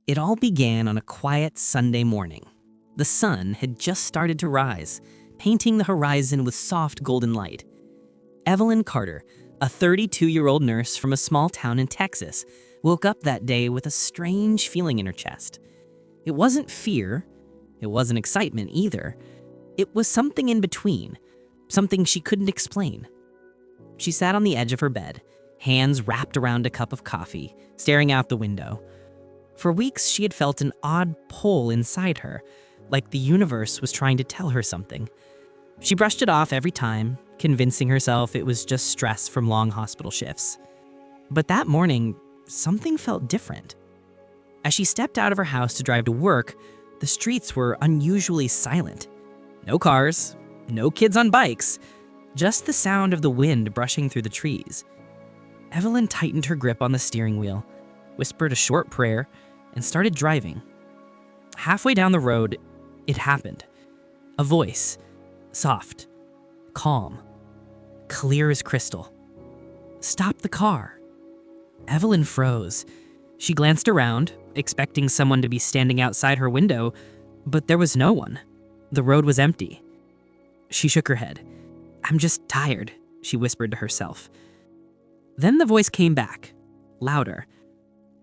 It all began on a quiet Sunday morning. The sun had just started to rise, painting the horizon with soft golden light. Evelyn Carter, a 32-year-old nurse from a small town in Texas, woke up that day with a strange feeling in her chest. It wasn't fear. It wasn't excitement either. It was something in between, something she couldn't explain. She sat on the edge of her bed, hands wrapped around a cup of coffee, staring out the window. For weeks, she had felt an odd pull inside her, like the universe was trying to tell her something. She brushed it off every time, convincing herself it was just stress from long hospital shifts. But that morning, something felt different. As she stepped out of her house to drive to work, the streets were unusually silent. No cars, no kids on bikes, just the sound of the wind brushing through the trees. Evelyn tightened her grip on the steering wheel, whispered a short prayer, and started driving. Halfway down the road, it happened. A voice, soft, calm, clear as crystal. "Stop the car." Evelyn froze. She glanced around, expecting someone to be standing outside her window, but there was no one. The road was empty. She shook her head. "I'm just tired," she whispered to herself. Then the voice came back, louder.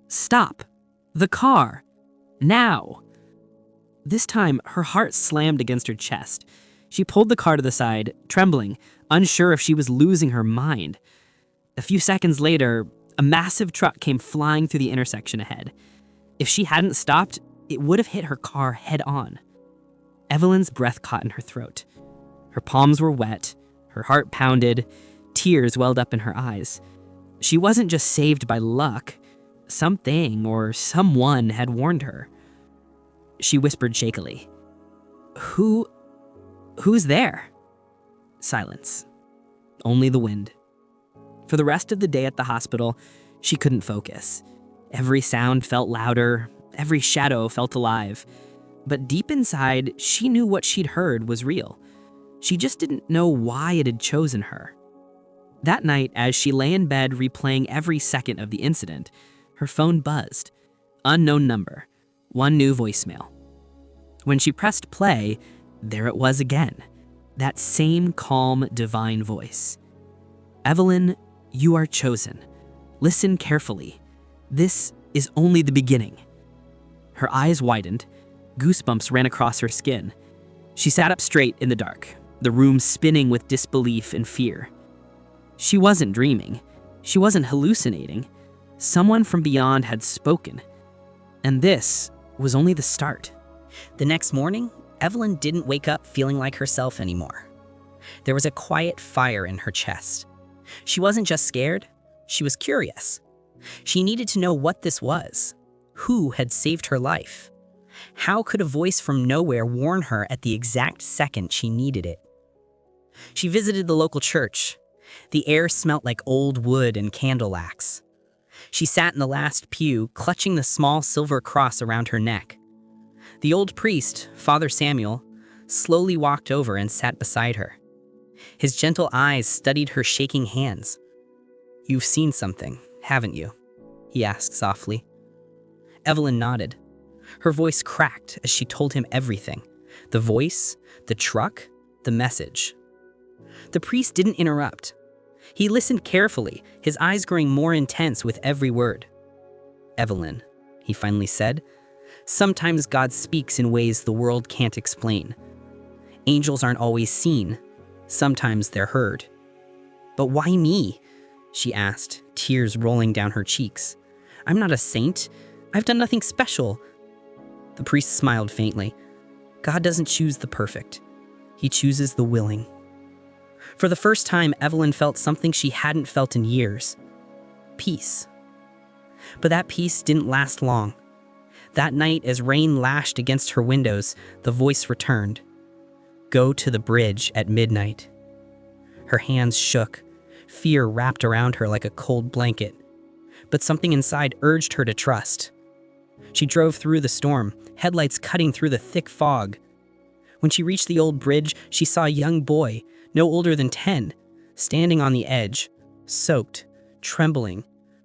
"Stop! The car! Now!" This time, her heart slammed against her chest. She pulled the car to the side, trembling, unsure if she was losing her mind. A few seconds later, a massive truck came flying through the intersection ahead. If she hadn't stopped, it would have hit her car head on. Evelyn's breath caught in her throat. Her palms were wet, her heart pounded, tears welled up in her eyes. She wasn't just saved by luck. Something or someone had warned her. She whispered shakily, Who's there?" Silence. Only the wind. For the rest of the day at the hospital, she couldn't focus. Every sound felt louder, every shadow felt alive. But deep inside, she knew what she'd heard was real. She just didn't know why it had chosen her. That night, as she lay in bed replaying every second of the incident, her phone buzzed. Unknown number. One new voicemail. When she pressed play, there it was again. That same calm, divine voice. "Evelyn, you are chosen. Listen carefully. This is only the beginning." Her eyes widened. Goosebumps ran across her skin. She sat up straight in the dark, the room spinning with disbelief and fear. She wasn't dreaming. She wasn't hallucinating. Someone from beyond had spoken. And this was only the start. The next morning, Evelyn didn't wake up feeling like herself anymore. There was a quiet fire in her chest. She wasn't just scared, she was curious. She needed to know what this was. Who had saved her life? How could a voice from nowhere warn her at the exact second she needed it? She visited the local church. The air smelt like old wood and candle wax. She sat in the last pew, clutching the small silver cross around her neck. The old priest, Father Samuel, slowly walked over and sat beside her. His gentle eyes studied her shaking hands. "You've seen something, haven't you?" he asked softly. Evelyn nodded. Her voice cracked as she told him everything. The voice, the truck, the message. The priest didn't interrupt. He listened carefully, his eyes growing more intense with every word. "Evelyn," he finally said, "sometimes God speaks in ways the world can't explain. Angels aren't always seen. Sometimes they're heard." "But why me?" she asked, tears rolling down her cheeks. "I'm not a saint. I've done nothing special." The priest smiled faintly. "God doesn't choose the perfect. He chooses the willing." For the first time, Evelyn felt something she hadn't felt in years. Peace. But that peace didn't last long. That night, as rain lashed against her windows, the voice returned. "Go to the bridge at midnight." Her hands shook. Fear wrapped around her like a cold blanket. But something inside urged her to trust. She drove through the storm, headlights cutting through the thick fog. When she reached the old bridge, she saw a young boy, no older than 10, standing on the edge, soaked, trembling,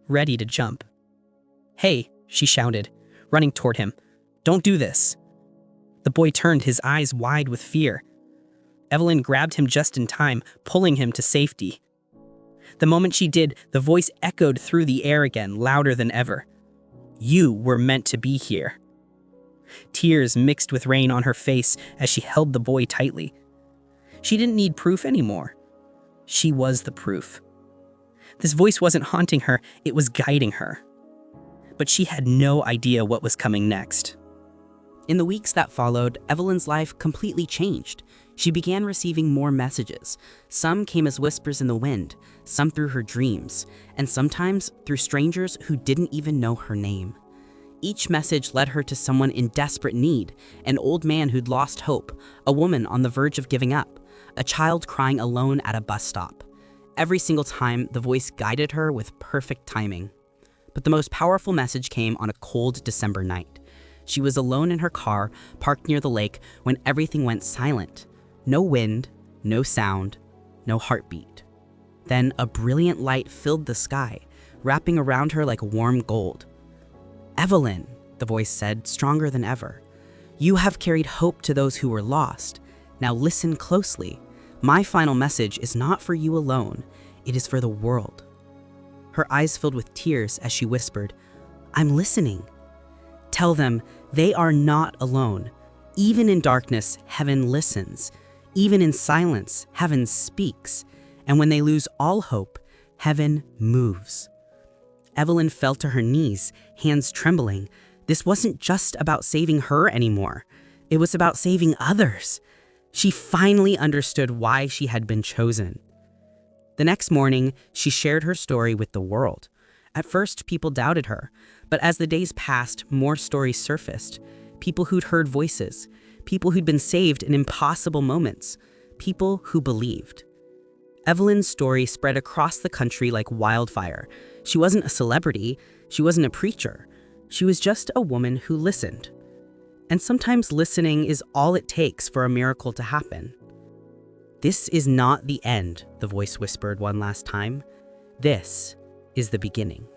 ready to jump. "Hey," she shouted, running toward him. "Don't do this." The boy turned, his eyes wide with fear. Evelyn grabbed him just in time, pulling him to safety. The moment she did, the voice echoed through the air again, louder than ever. "You were meant to be here." Tears mixed with rain on her face as she held the boy tightly. She didn't need proof anymore. She was the proof. This voice wasn't haunting her, it was guiding her. But she had no idea what was coming next. In the weeks that followed, Evelyn's life completely changed. She began receiving more messages. Some came as whispers in the wind, some through her dreams, and sometimes through strangers who didn't even know her name. Each message led her to someone in desperate need, an old man who'd lost hope, a woman on the verge of giving up, a child crying alone at a bus stop. Every single time, the voice guided her with perfect timing. But the most powerful message came on a cold December night. She was alone in her car, parked near the lake, when everything went silent. No wind, no sound, no heartbeat. Then a brilliant light filled the sky, wrapping around her like warm gold. "Evelyn," the voice said, stronger than ever, "you have carried hope to those who were lost. Now listen closely. My final message is not for you alone. It is for the world." Her eyes filled with tears as she whispered, "I'm listening. Tell them they are not alone. Even in darkness, heaven listens. Even in silence, heaven speaks. And when they lose all hope, heaven moves." Evelyn fell to her knees, hands trembling. This wasn't just about saving her anymore. It was about saving others. She finally understood why she had been chosen. The next morning, she shared her story with the world. At first, people doubted her, but as the days passed, more stories surfaced. People who'd heard voices, people who'd been saved in impossible moments, people who believed. Evelyn's story spread across the country like wildfire. She wasn't a celebrity, she wasn't a preacher. She was just a woman who listened. And sometimes listening is all it takes for a miracle to happen. "This is not the end," the voice whispered one last time. "This is the beginning."